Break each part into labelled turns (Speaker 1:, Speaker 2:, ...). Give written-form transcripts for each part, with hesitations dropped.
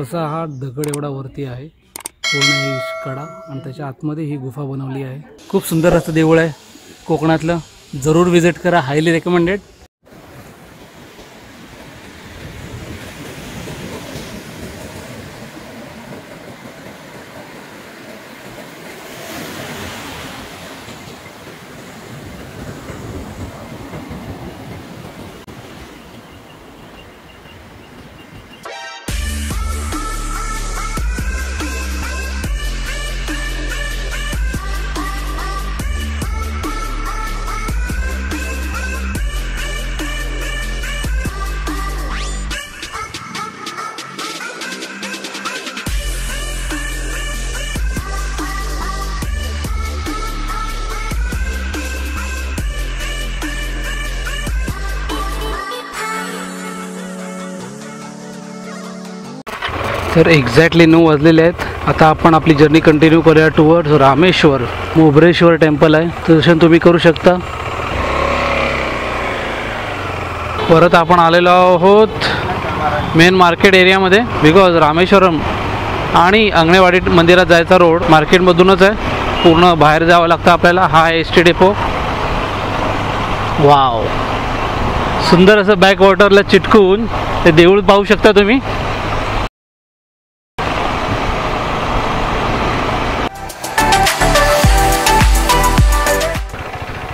Speaker 1: तसा हा दगड एवढा वरती आहे पूर्ण ही कडा आणि त्याच्या आतमध्ये ही गुफा बनवली आहे। खूप सुंदर असं देऊळ आहे कोकणातलं, जरूर विजिट करा, हायली रेकमेंडेड। तर एक्झॅक्टली 9 वाजलेले आहेत। आता आपण आपली जर्नी कंटिन्यू करूया टुवर्ड्स रामेश्वर। मोबरेश्वर टेम्पल आहे, तर दर्शन तुम्ही करू शकता। परत आपण आलेलो आहोत मेन मार्केट एरियामध्ये, बिकॉज रामेश्वरम आणि अंगणेवाडी मंदिरात जायचा रोड मार्केटमधूनच आहे, पूर्ण बाहेर जावं लागतं आपल्याला। हा आहे एस टी डेपो। वाव, सुंदर असं बॅक वॉटरला चिटकून ते देऊळ पाहू शकता तुम्ही।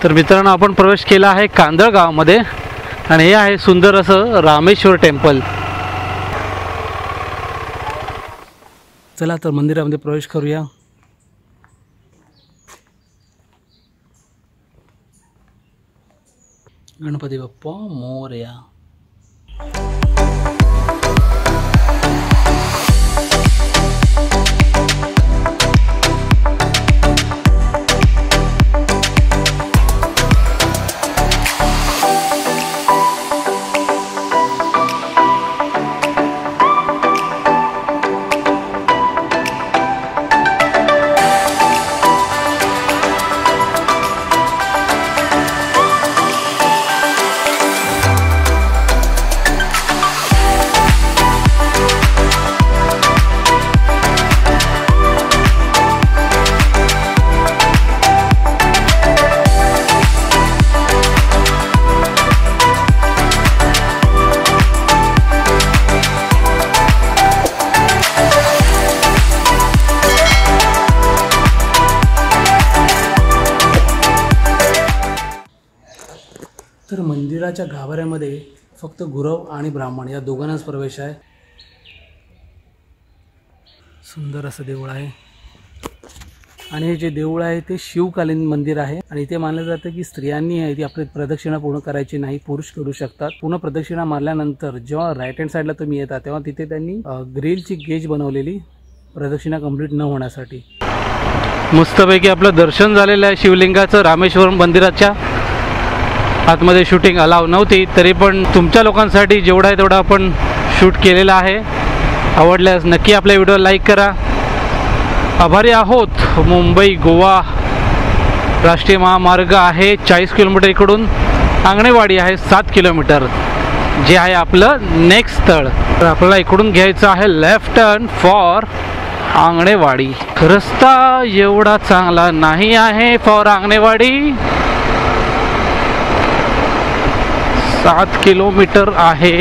Speaker 1: तर मित्रांनो, आपण प्रवेश केला आहे कांदळ गावामध्ये आणि हे आहे सुंदर असं रामेश्वर टेम्पल। चला तर मंदिरामध्ये प्रवेश करूया। गणपती बाप्पा मोरया। तर मंदिराच्या गाभाऱ्यामध्ये फक्त गुरव आणि ब्राह्मण या दोघांनाच प्रवेश आहे। सुंदर असं देऊळ आहे आणि हे जे देऊळ आहे ते शिवकालीन मंदिर आहे आणि इथे मानलं जातं की स्त्रियांनी आहे ती आपली प्रदक्षिणा पूर्ण करायची नाही, पुरुष करू शकतात। पूर्ण प्रदक्षिणा मारल्यानंतर जेव्हा राईट हँड साईडला तुम्ही येता तेव्हा तिथे त्यांनी ग्रिलची गेज बनवलेली प्रदक्षिणा कंप्लीट न होण्यासाठी। मस्तपैकी आपलं दर्शन झालेलं आहे शिवलिंगाचं रामेश्वर मंदिराच्या। आतमध्ये शूटिंग अलाव नव्हती, तरी पण तुमच्या लोकांसाठी जेवढा आहे तेवढा आपण शूट केलेला आहे। आवडल्यास नक्की आपल्या व्हिडिओ लाईक करा। आभारी आहोत। मुंबई गोवा राष्ट्रीय महामार्ग आहे 40 किलोमीटर इकडून, अंगणेवाडी आहे 7 किलोमीटर, जे आहे आपलं नेक्स्ट स्थळ। तर आपल्याला इकडून घ्यायचं आहे लेफ्ट टर्न फॉर अंगणेवाडी। रस्ता एवढा चांगला नाही आहे फॉर अंगणेवाडी। 7 किलोमीटर आहे।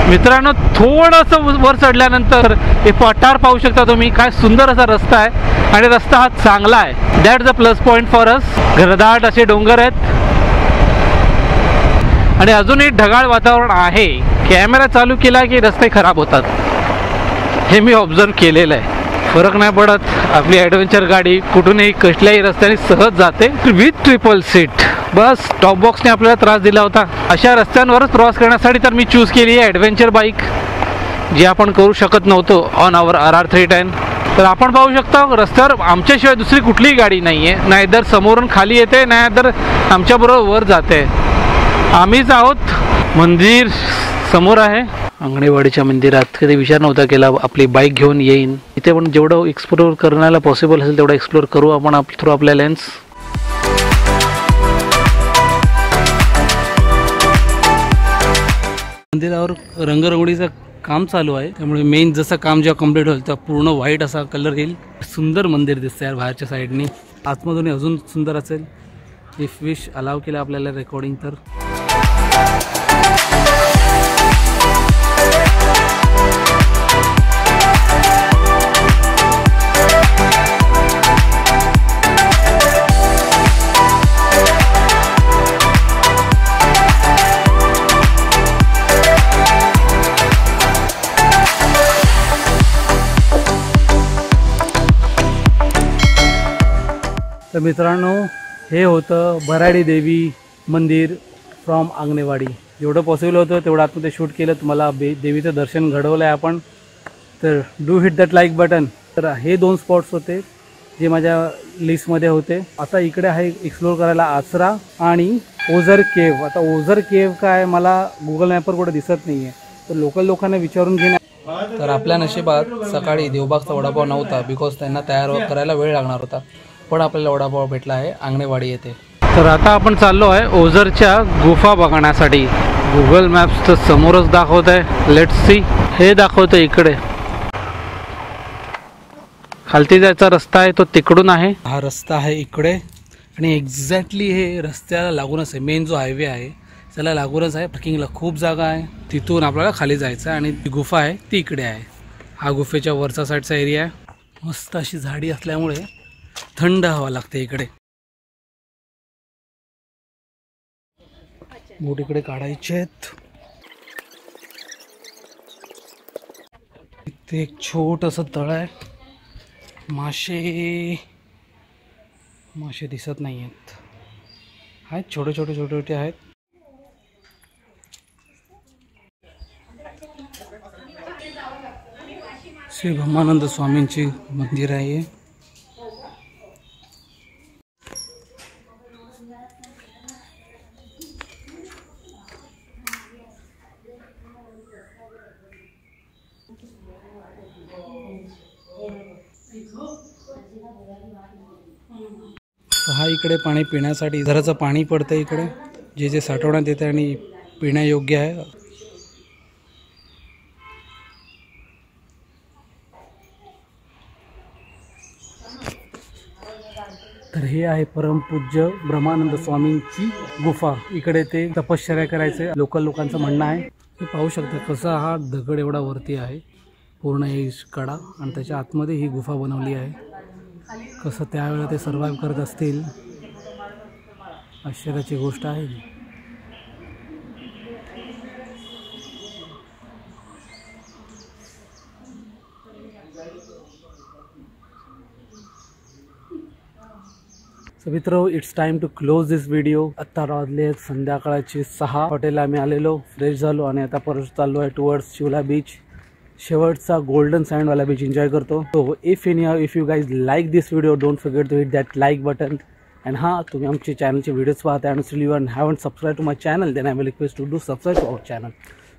Speaker 1: मित्रांनो, थोडंसं वर चढल्यानंतर हे पठार पाहू शकता तुम्ही, काय सुंदर असा रस्ता आहे आणि रस्ता हा चांगला आहे। That's a plus point for us. घरदाट असे डोंगर आहेत आणि अजूनही ढगाळ वातावरण आहे। कॅमेरा चालू केला की रस्ते खराब होतात, हे मी ऑब्झर्व केलेलं आहे। फरक नाही पडत, आपली ॲडव्हेंचर गाडी कुठूनही कसल्याही रस्त्याने सहज जाते विथ ट्रिपल सीट। बस टॉप बॉक्सने आपल्याला त्रास दिला होता। अशा रस्त्यांवरच प्रवास करण्यासाठी तर मी चूज केली आहे ॲडव्हेंचर बाईक, जी आपण करू शकत नव्हतो ऑन आवर RR310। तर आपण पाहू शकता रस्त्यावर आमच्याशिवाय दुसरी कुठलीही गाडी नाही आहे, नाही तर समोरून खाली येते नाही तर आमच्याबरोबर वर जाते, आम्हीच आहोत। मंदिर समोर आहे। अंगणेवाडीच्या मंदिरात कधी विचार नव्हता केला आपली बाईक घेऊन येईन इथे, पण जेवढं एक्सप्लोर करण्याला पॉसिबल असेल तेवढं एक्सप्लोर करू आपण थ्रू आपल्या लेन्स। मंदिरावर रंगरंगोळीचं काम चालू आहे, त्यामुळे मेन जसं काम जेव्हा कंप्लीट होईल तेव्हा पूर्ण व्हाईट असा कलर येईल. सुंदर मंदिर दिसतं यार बाहेरच्या साईडनी. आतमधून अजून सुंदर असेल. इफ विश अलाव केलं आपल्याला रेकॉर्डिंग तर. तर मित्रांनो, हे होतं भराडी देवी मंदिर फ्रॉम आंगणेवाडी. जेवढं पॉसिबल होतं तेवढं आतमध्ये शूट केलं. तुम्हाला देवीचं दर्शन घडवलं आहे आपण. तर do hit that like button. तर हे 2 स्पॉट्स होते जे माझ्या लिस्टमध्ये होते. आता इकडे आहे एक्सप्लोर करायला आसरा आणि ओझर केव्ह. आता ओझर केव्ह काय मला गुगल मॅपवर कुठे दिसत नाही आहे, तर लोकल लोकांना विचारून घेणे. तर आपल्या नशिबात सकाळी देवबागचा वडापाव नव्हता, बिकॉज त्यांना तयार करायला वेळ लागणार होता. पण आपल्याला वडापाव भेटला आहे आंगणेवाडी येथे. तर आता आपण चाललो आहे ओझरच्या गुफा बघण्यासाठी. गुगल मॅप्स तर समोरच दाखवत आहे. Let's see. हे दाखवतं इकडे. खालती जायचा रस्ता आहे तो तिकडून आहे. हा रस्ता आहे इकडे आणि एक्झॅक्टली हे रस्त्याला लागूनच आहे. मेन जो हायवे आहे त्याला लागूनच आहे. पार्किंगला खूप जागा आहे. तिथून आपल्याला खाली जायचं आहे आणि ती गुफा आहे ती इकडे आहे. हा गुफेच्या वरचा साईडचा एरिया आहे. मस्त अशी झाडी असल्यामुळे थंड हवा लागते इकडे. बोट इकडे काढायचे आहेत. इथे एक छोटंसं तळ आहे. मासे दिसत नाही आहेत. आहेत छोटे छोटे आहेत. श्री ब्रह्मानंद स्वामींची मंदिर आहे. हा इकडे पाणी पिण्यासाठी झराचं पाणी पडतं इकडे, जे साठवण्यात येते आणि पिण्यायोग्य आहे. तर हे आहे परमपूज्य ब्रह्मानंद स्वामींची गुफा. इकडे ते तपश्चर्या करायचे लोकल लोकांचं म्हणणं आहे. हे पाहू शकता कसा हा दगड एवढा वरती आहे पूर्ण हे कडा, आणि त्याच्या आतमध्ये ही गुफा बनवली आहे. कसं त्यावेळेला ते सर्वाइव्ह करत असतील, आश्चर्याची गोष्ट आहे. सो मित्रो, it's time to close this video. आत्ता वाजले संध्याकाळचे 6. हॉटेलला आम्ही आलेलो, फ्रेश झालो आणि आता परत चाललो आहे टुवर्ड्स शिवला बीच. शेवटचा गोल्डन सँडवाला बीच एन्जॉय करतो. So if you guys like this video, don't forget to hit that like button. And हां, तुम्ही आमचे चॅनलचे व्हिडिओज पाहता आणि still you haven't subscribe to my channel, then I will request to do subscribe to our channel.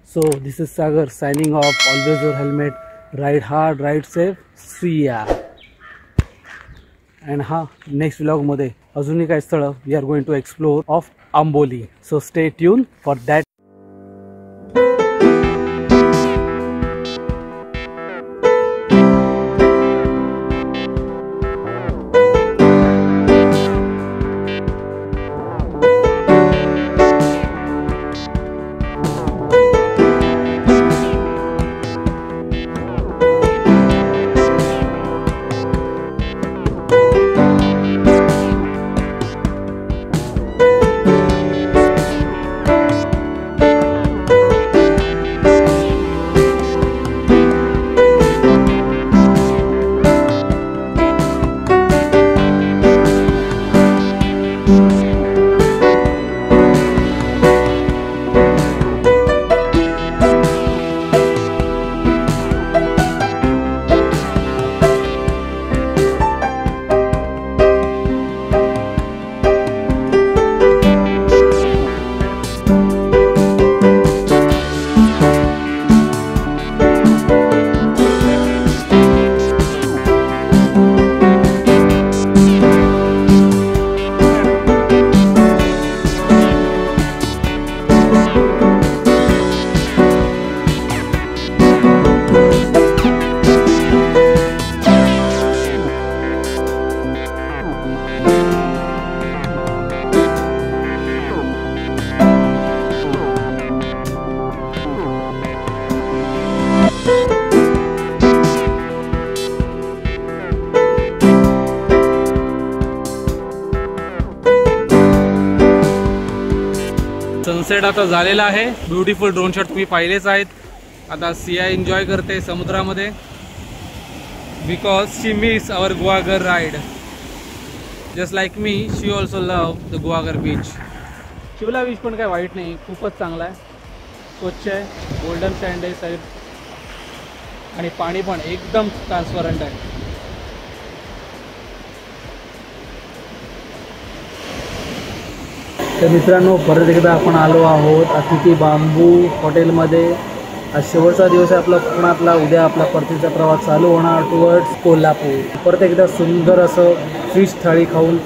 Speaker 1: So this is Sagar signing off. Always your helmet, ride hard, ride safe. See ya. And हां, next व्लॉगमध्ये अजूनही काही स्थळं we are going to explore of Amboli. So stay tune for that. Sunset आता झालेला आहे. Beautiful drone shot तुम्ही पाहिलेच आहेत. आता सिया एन्जॉय करते समुद्रामध्ये because she miss our Guhagar ride. Just like me she also love the Guhagar beach. Shivla beach पण काय वाईट नाही, खूपच चांगला आहे, स्वच्छ आहे, गोल्डन सँड आहे साईड आणि पाणी पण एकदम ट्रान्सपरंट आहे. तर मित्रांनो परत एकदा आपण आलो आहोत अतिथी बांबू हॉटेलमध्ये. आज शेवटचा दिवस आहे आपला कोकणातला. उद्या आपला परतीचा प्रवास चालू होणार टुवर्ड्स कोल्हापूर. परत एकदा सुंदर असं फिश थाळी खाऊन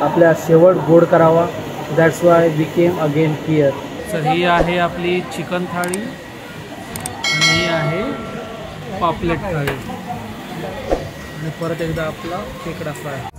Speaker 1: आपल्या शेवट गोड करावा. That's why we came again here. तर ही आहे आपली चिकन थाळी आणि ही आहे पापलेट थाळी आणि परत एकदा आपला खेकडा फ्राय.